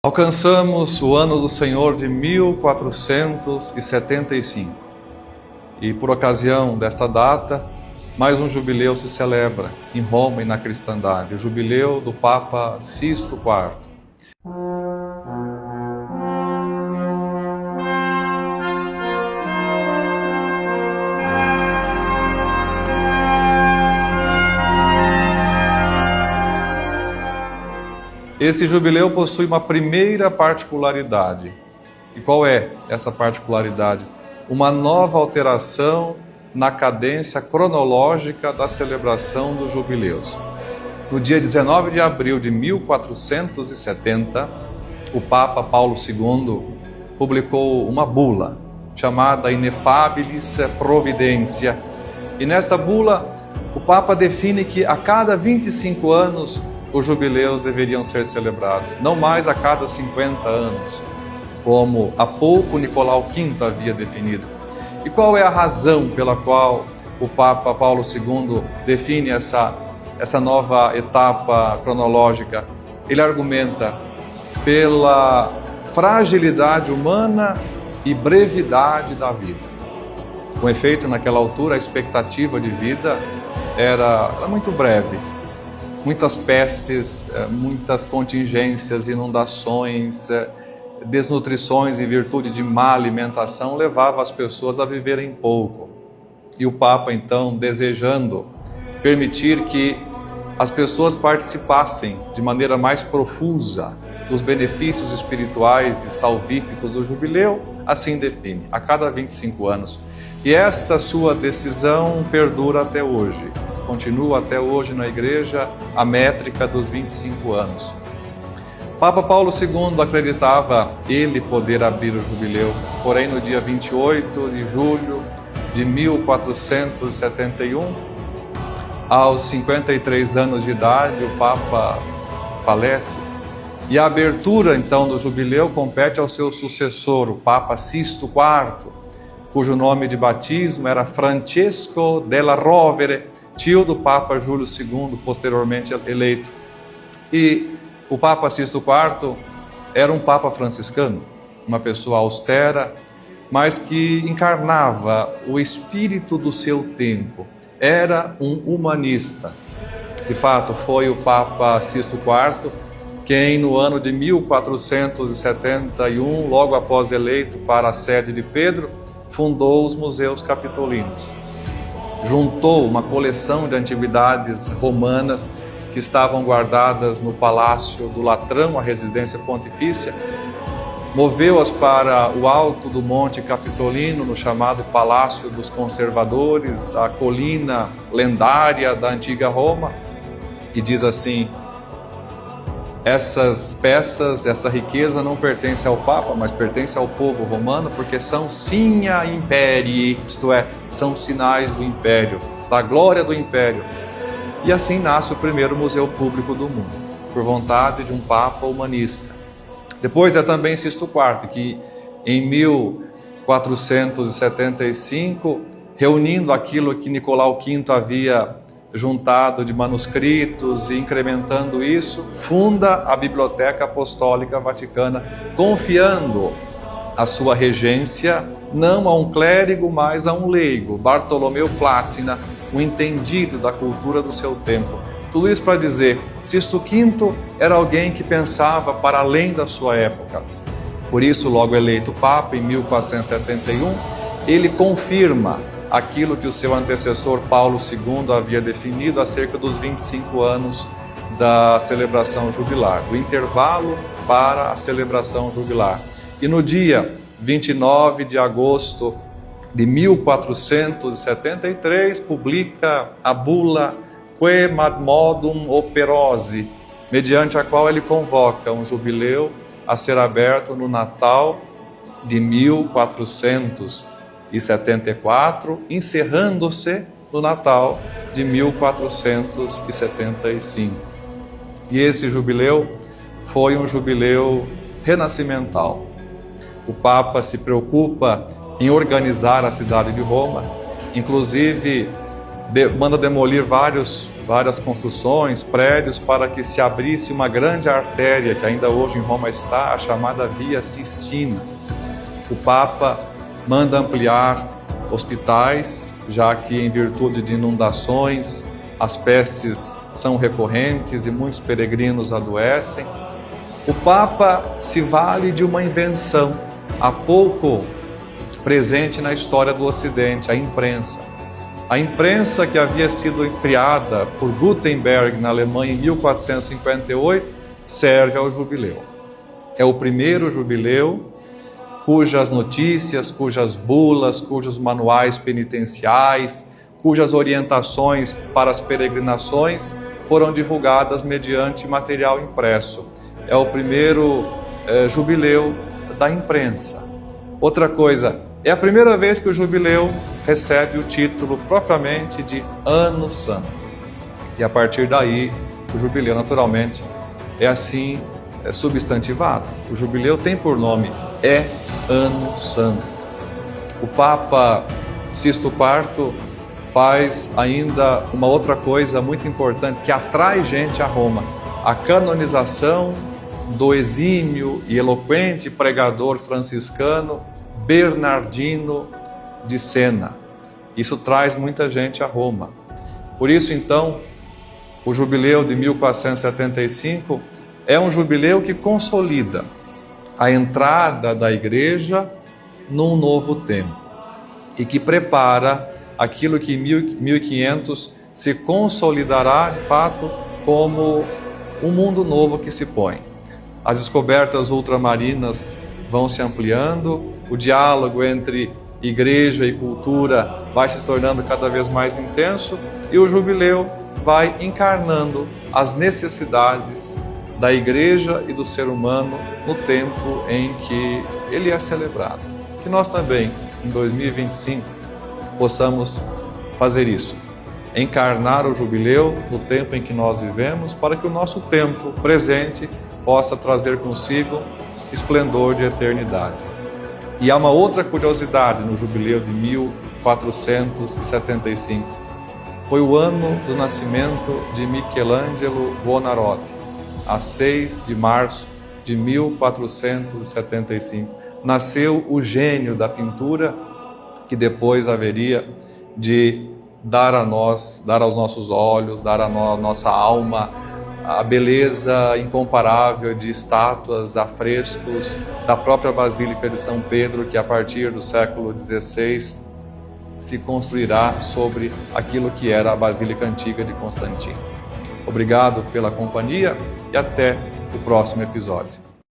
Alcançamos o ano do Senhor de 1475 e, por ocasião desta data, mais um jubileu se celebra em Roma e na cristandade, o jubileu do Papa Sisto IV. Esse jubileu possui uma primeira particularidade. E qual é essa particularidade? Uma nova alteração na cadência cronológica da celebração dos jubileus. No dia 19 de abril de 1470, o Papa Paulo II publicou uma bula chamada Ineffabilis Providentia. E nesta bula, o Papa define que a cada 25 anos os jubileus deveriam ser celebrados, não mais a cada 50 anos, como há pouco Nicolau V havia definido. E qual é a razão pela qual o Papa Paulo II define essa nova etapa cronológica? Ele argumenta pela fragilidade humana e brevidade da vida. Com efeito, naquela altura, a expectativa de vida era muito breve. Muitas pestes, muitas contingências, inundações, desnutrições em virtude de má alimentação levavam as pessoas a viverem pouco. E o Papa, então, desejando permitir que as pessoas participassem de maneira mais profusa dos benefícios espirituais e salvíficos do jubileu, assim define, a cada 25 anos. E esta sua decisão perdura até hoje. Continua até hoje na Igreja a métrica dos 25 anos. Papa Paulo II acreditava ele poder abrir o jubileu, porém no dia 28 de julho de 1471, aos 53 anos de idade, o Papa falece. E a abertura então do jubileu compete ao seu sucessor, o Papa Sisto IV, cujo nome de batismo era Francesco della Rovere, tio do Papa Júlio II, posteriormente eleito. E o Papa Sisto IV era um Papa franciscano, uma pessoa austera, mas que encarnava o espírito do seu tempo. Era um humanista. De fato, foi o Papa Sisto IV quem, no ano de 1471, logo após eleito para a sede de Pedro, fundou os Museus Capitolinos. Juntou uma coleção de antiguidades romanas que estavam guardadas no Palácio do Latrão, a residência pontifícia, moveu-as para o alto do Monte Capitolino, no chamado Palácio dos Conservadores, a colina lendária da antiga Roma, e diz assim: essas peças, essa riqueza não pertence ao Papa, mas pertence ao povo romano, porque são signa imperii, isto é, são sinais do império, da glória do império. E assim nasce o primeiro museu público do mundo, por vontade de um Papa humanista. Depois é também Sisto IV, que em 1475, reunindo aquilo que Nicolau V havia juntado de manuscritos e incrementando isso, funda a Biblioteca Apostólica Vaticana, confiando a sua regência não a um clérigo, mas a um leigo, Bartolomeu Platina, um entendido da cultura do seu tempo. Tudo isso para dizer, Sisto V era alguém que pensava para além da sua época. Por isso, logo eleito Papa, em 1471, ele confirma aquilo que o seu antecessor Paulo II havia definido acerca dos 25 anos da celebração jubilar, do intervalo para a celebração jubilar. E no dia 29 de agosto de 1473, publica a bula Quemadmodum Operosi, mediante a qual ele convoca um jubileu a ser aberto no Natal de 1474, encerrando-se no Natal de 1475. E esse jubileu foi um jubileu renascimental. O Papa se preocupa em organizar a cidade de Roma, inclusive manda demolir vários várias construções, prédios, para que se abrisse uma grande artéria, que ainda hoje em Roma está, a chamada Via Sistina. O Papa manda ampliar hospitais, já que em virtude de inundações, as pestes são recorrentes e muitos peregrinos adoecem. O Papa se vale de uma invenção, há pouco presente na história do Ocidente, a imprensa. A imprensa que havia sido criada por Gutenberg na Alemanha em 1458 serve ao jubileu. É o primeiro jubileu cujas notícias, cujas bulas, cujos manuais penitenciais, cujas orientações para as peregrinações foram divulgadas mediante material impresso. É o primeiro jubileu da imprensa. Outra coisa, é a primeira vez que o jubileu recebe o título propriamente de Ano Santo. E a partir daí, o jubileu, naturalmente, é assim substantivado. O jubileu tem por nome Ano Santo. O Papa Sisto IV faz ainda uma outra coisa muito importante que atrai gente a Roma: a canonização do exímio e eloquente pregador franciscano Bernardino de Sena. Isso traz muita gente a Roma. Por isso, então, o jubileu de 1475 é um jubileu que consolida a entrada da Igreja num novo tempo e que prepara aquilo que em 1500 se consolidará, de fato, como um mundo novo que se põe. As descobertas ultramarinas vão se ampliando, o diálogo entre igreja e cultura vai se tornando cada vez mais intenso e o jubileu vai encarnando as necessidades da igreja e do ser humano no tempo em que ele é celebrado. Que nós também, em 2025, possamos fazer isso, encarnar o jubileu no tempo em que nós vivemos, para que o nosso tempo presente possa trazer consigo esplendor de eternidade. E há uma outra curiosidade no jubileu de 1475. Foi o ano do nascimento de Michelangelo Buonarroti, a 6 de março de 1475. Nasceu o gênio da pintura que depois haveria de dar a nós, dar aos nossos olhos, dar à nossa alma a beleza incomparável de estátuas, afrescos da própria Basílica de São Pedro, que a partir do século XVI se construirá sobre aquilo que era a Basílica Antiga de Constantino. Obrigado pela companhia e até o próximo episódio.